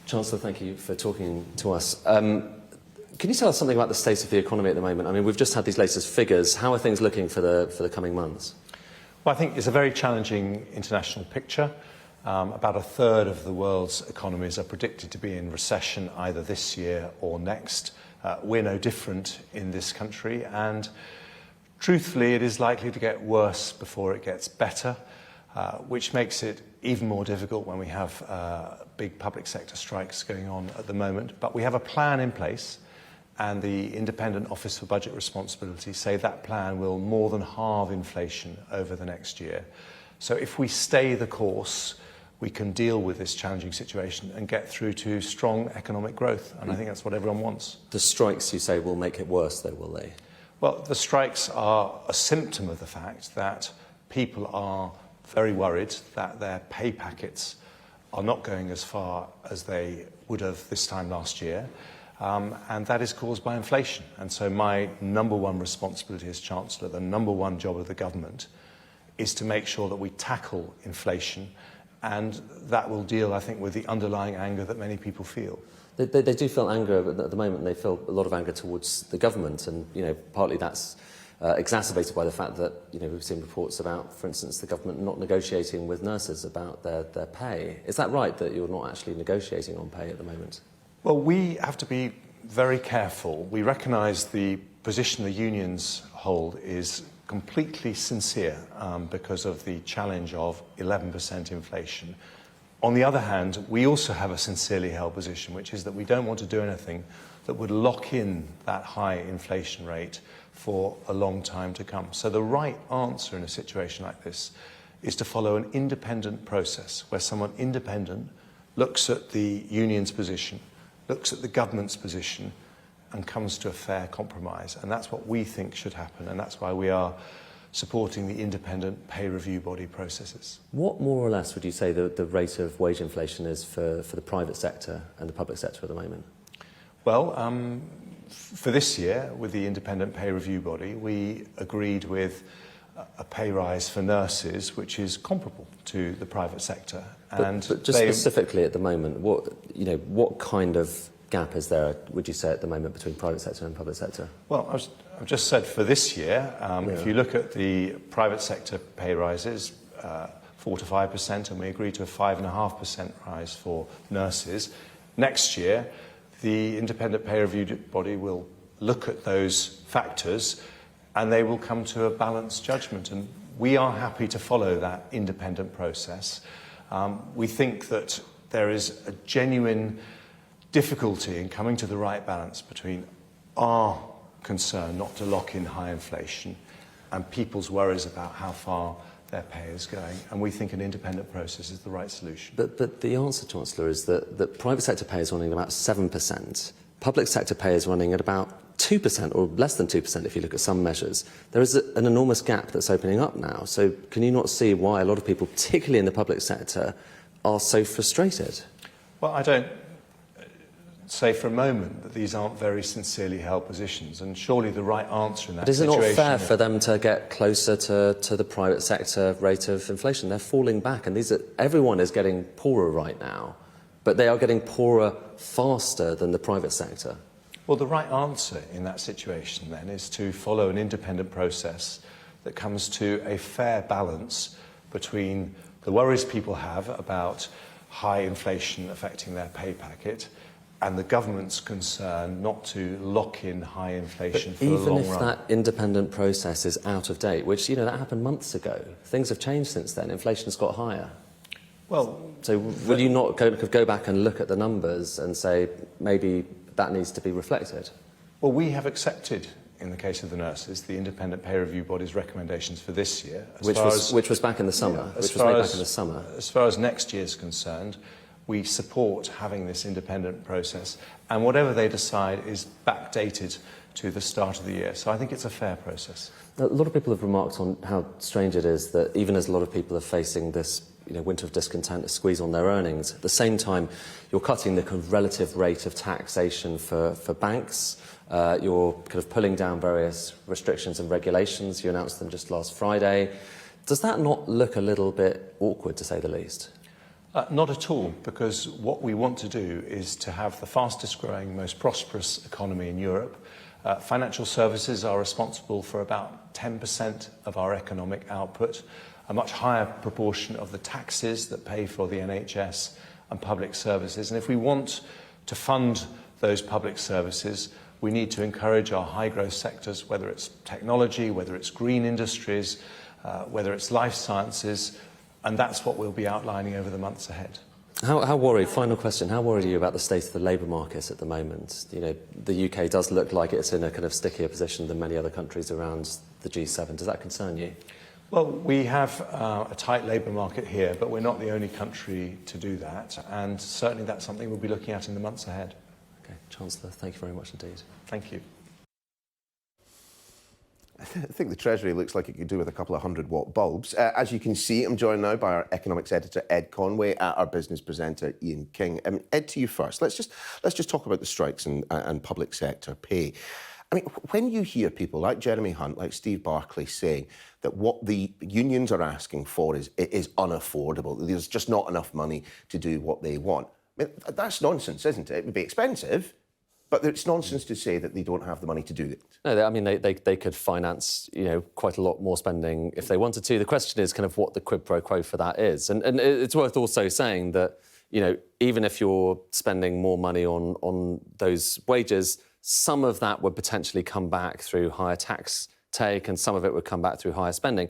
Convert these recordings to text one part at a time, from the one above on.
Chancellor, thank you for talking to us. Can you tell us something about the state of the economy at the moment? I mean, we've just had these latest figures. How are things looking for the coming months? Well, I think it's a very challenging international picture. About a third of the world's economies are predicted to be in recession either this year or next. We're no different in this country, and truthfully, it is likely to get worse before it gets better, which makes it even more difficult when we have big public sector strikes going on at the moment. But we have a plan in place, and the Independent Office for Budget Responsibility say that plan will more than halve inflation over the next year. So if we stay the course, we can deal with this challenging situation and get through to strong economic growth. And I think that's what everyone wants. The strikes, you say, will make it worse, though, will they? Well, the strikes are a symptom of the fact that people are very worried that their pay packets are not going as far as they would have this time last year. And that is caused by inflation. And so my number one responsibility as Chancellor, the number one job of the government, is to make sure that we tackle inflation, and that will deal, I think, with the underlying anger that many people feel. They do feel anger at the moment. They feel a lot of anger towards the government, and partly that's exacerbated by the fact that we've seen reports about, for instance, the government not negotiating with nurses about their pay. Is that right, that you're not actually negotiating on pay at the moment? Well, we have to be very careful. We recognise the position the unions hold is completely sincere because of the challenge of 11% inflation. On the other hand, we also have a sincerely held position, which is that we don't want to do anything that would lock in that high inflation rate for a long time to come. So the right answer in a situation like this is to follow an independent process where someone independent looks at the union's position, looks at the government's position, and comes to a fair compromise. And that's what we think should happen, and that's why we are supporting the independent pay review body processes. What, more or less, would you say the rate of wage inflation is for the private sector and the public sector at the moment? Well, for this year, with the independent pay review body, we agreed with a pay rise for nurses which is comparable to the private sector. But just specifically at the moment, what kind of gap is there, would you say, at the moment between private sector and public sector? Well, I've just said for this year, if you look at the private sector pay rises, 4 to 5%, and we agreed to a 5.5% rise for nurses. Next year, the independent pay review body will look at those factors, and they will come to a balanced judgment. And we are happy to follow that independent process. We think that there is a genuine difficulty in coming to the right balance between our concern not to lock in high inflation and people's worries about how far their pay is going, and we think an independent process is the right solution. But the answer, Chancellor, is that private sector pay is running about 7%, public sector pay is running at about 2% or less than 2% if you look at some measures. There is an enormous gap that's opening up now. So can you not see why a lot of people, particularly in the public sector, are so frustrated? Well, I don't say for a moment that these aren't very sincerely held positions, and surely the right answer in that situation... But is it not fair for them to get closer to the private sector rate of inflation? They're falling back, and everyone is getting poorer right now, but they are getting poorer faster than the private sector. Well, the right answer in that situation, then, is to follow an independent process that comes to a fair balance between the worries people have about high inflation affecting their pay packet and the government's concern not to lock in high inflation for the long run. Even if that independent process is out of date, which, that happened months ago, things have changed since then, inflation's got higher. Well... So will you not go back and look at the numbers and say maybe that needs to be reflected? Well, we have accepted, in the case of the nurses, the independent pay review body's recommendations for this year. Which was back in the summer. As far as next year's concerned, we support having this independent process, and whatever they decide is backdated to the start of the year. So I think it's a fair process. A lot of people have remarked on how strange it is that even as a lot of people are facing this winter of discontent, a squeeze on their earnings, at the same time you're cutting the kind of relative rate of taxation for banks, you're kind of pulling down various restrictions and regulations. You announced them just last Friday. Does that not look a little bit awkward, to say the least? Not at all, because what we want to do is to have the fastest growing, most prosperous economy in Europe. Financial services are responsible for about 10% of our economic output, a much higher proportion of the taxes that pay for the NHS and public services. And if we want to fund those public services, we need to encourage our high growth sectors, whether it's technology, whether it's green industries, whether it's life sciences, and that's what we'll be outlining over the months ahead. How worried, final question, how worried are you about the state of the labour market at the moment? You know, the UK does look like it's in a kind of stickier position than many other countries around the G7. Does that concern you? Well, we have a tight labour market here, but we're not the only country to do that, and certainly that's something we'll be looking at in the months ahead. Okay, Chancellor, thank you very much indeed. Thank you. I think the Treasury looks like it could do with a couple of 100-watt bulbs. As you can see, I'm joined now by our economics editor, Ed Conway, and our business presenter, Ian King. Ed, to you first. Let's just talk about the strikes and public sector pay. I mean, when you hear people like Jeremy Hunt, like Steve Barclay saying that what the unions are asking for is unaffordable, there's just not enough money to do what they want, I mean, that's nonsense, isn't it? It would be expensive, but it's nonsense to say that they don't have the money to do it. No, I mean, they could finance, you know, quite a lot more spending if they wanted to. The question is kind of what the quid pro quo for that is. And it's worth also saying that, you know, even if you're spending more money on those wages, some of that would potentially come back through higher tax take and some of it would come back through higher spending.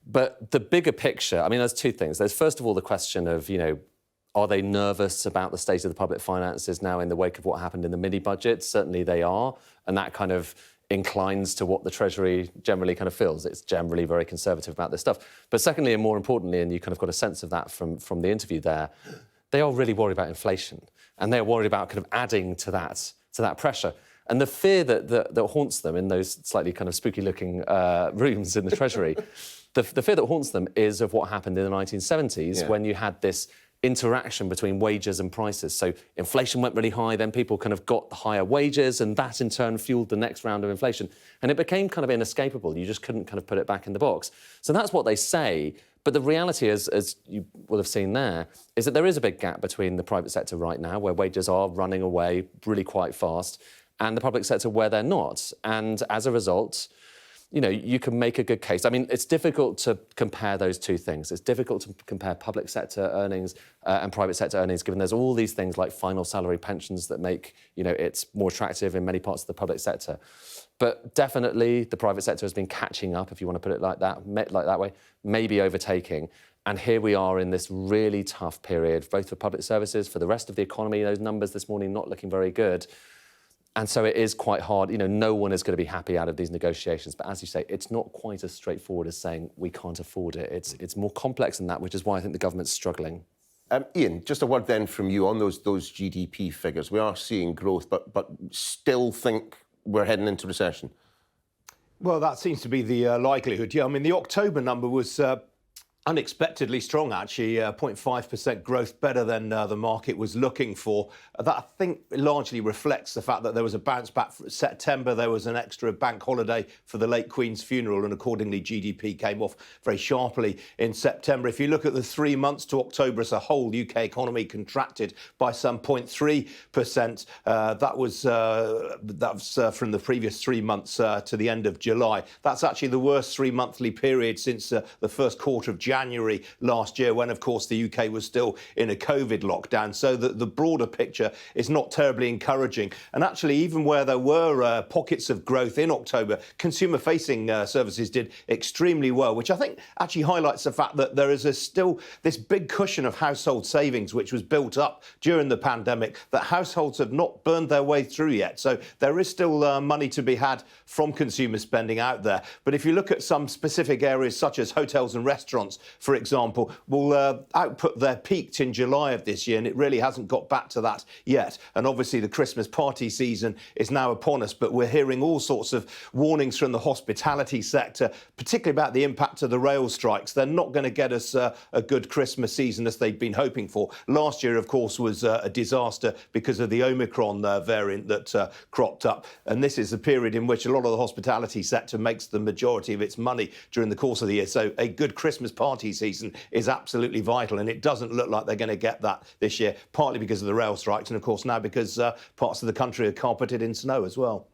But the bigger picture, I mean, there's two things. There's first of all the question of, you know, are they nervous about the state of the public finances now in the wake of what happened in the mini-budget? Certainly they are, and that kind of inclines to what the Treasury generally kind of feels. It's generally very conservative about this stuff. But secondly, and more importantly, and you kind of got a sense of that from the interview there, they are really worried about inflation, and they're worried about kind of adding to that pressure. And the fear that haunts them in those slightly kind of spooky-looking rooms in the Treasury, the fear that haunts them is of what happened in the 1970s when you had this interaction between wages and prices. So inflation went really high, then people kind of got higher wages, and that in turn fueled the next round of inflation. And it became kind of inescapable. You just couldn't kind of put it back in the box. So that's what they say. But the reality is, as you will have seen there, is that there is a big gap between the private sector right now, where wages are running away really quite fast, and the public sector where they're not. And as a result, you know, you can make a good case. I mean, it's difficult to compare those two things. It's difficult to compare public sector earnings and private sector earnings, given there's all these things like final salary pensions that make, you know, it's more attractive in many parts of the public sector. But definitely the private sector has been catching up, if you want to put it like that way, maybe overtaking. And here we are in this really tough period, both for public services, for the rest of the economy. Those numbers this morning not looking very good. And so it is quite hard. You know, no one is going to be happy out of these negotiations. But as you say, it's not quite as straightforward as saying we can't afford it. It's more complex than that, which is why I think the government's struggling. Ian, just a word then from you on those GDP figures. We are seeing growth, but still think we're heading into recession. Well, that seems to be the likelihood. Yeah, I mean, the October number was unexpectedly strong, actually, 0.5% growth, better than the market was looking for. That, I think, largely reflects the fact that there was a bounce back for September. There was an extra bank holiday for the late Queen's funeral, and accordingly, GDP came off very sharply in September. If you look at the 3 months to October as a whole, the UK economy contracted by some 0.3%. That was from the previous 3 months to the end of July. That's actually the worst 3-monthly period since the first quarter of January last year, when, of course, the UK was still in a COVID lockdown. So the broader picture is not terribly encouraging. And actually, even where there were pockets of growth in October, consumer-facing services did extremely well, which I think actually highlights the fact that there is still this big cushion of household savings, which was built up during the pandemic, that households have not burned their way through yet. So there is still money to be had from consumer spending out there. But if you look at some specific areas, such as hotels and restaurants, for example, will output there peaked in July of this year, and it really hasn't got back to that yet. And obviously the Christmas party season is now upon us, but we're hearing all sorts of warnings from the hospitality sector, particularly about the impact of the rail strikes. They're not going to get us a good Christmas season as they'd been hoping for. Last year, of course, was a disaster because of the Omicron variant that cropped up. And this is a period in which a lot of the hospitality sector makes the majority of its money during the course of the year. So a good Christmas party party season is absolutely vital, and it doesn't look like they're going to get that this year, partly because of the rail strikes and, of course, now because parts of the country are carpeted in snow as well.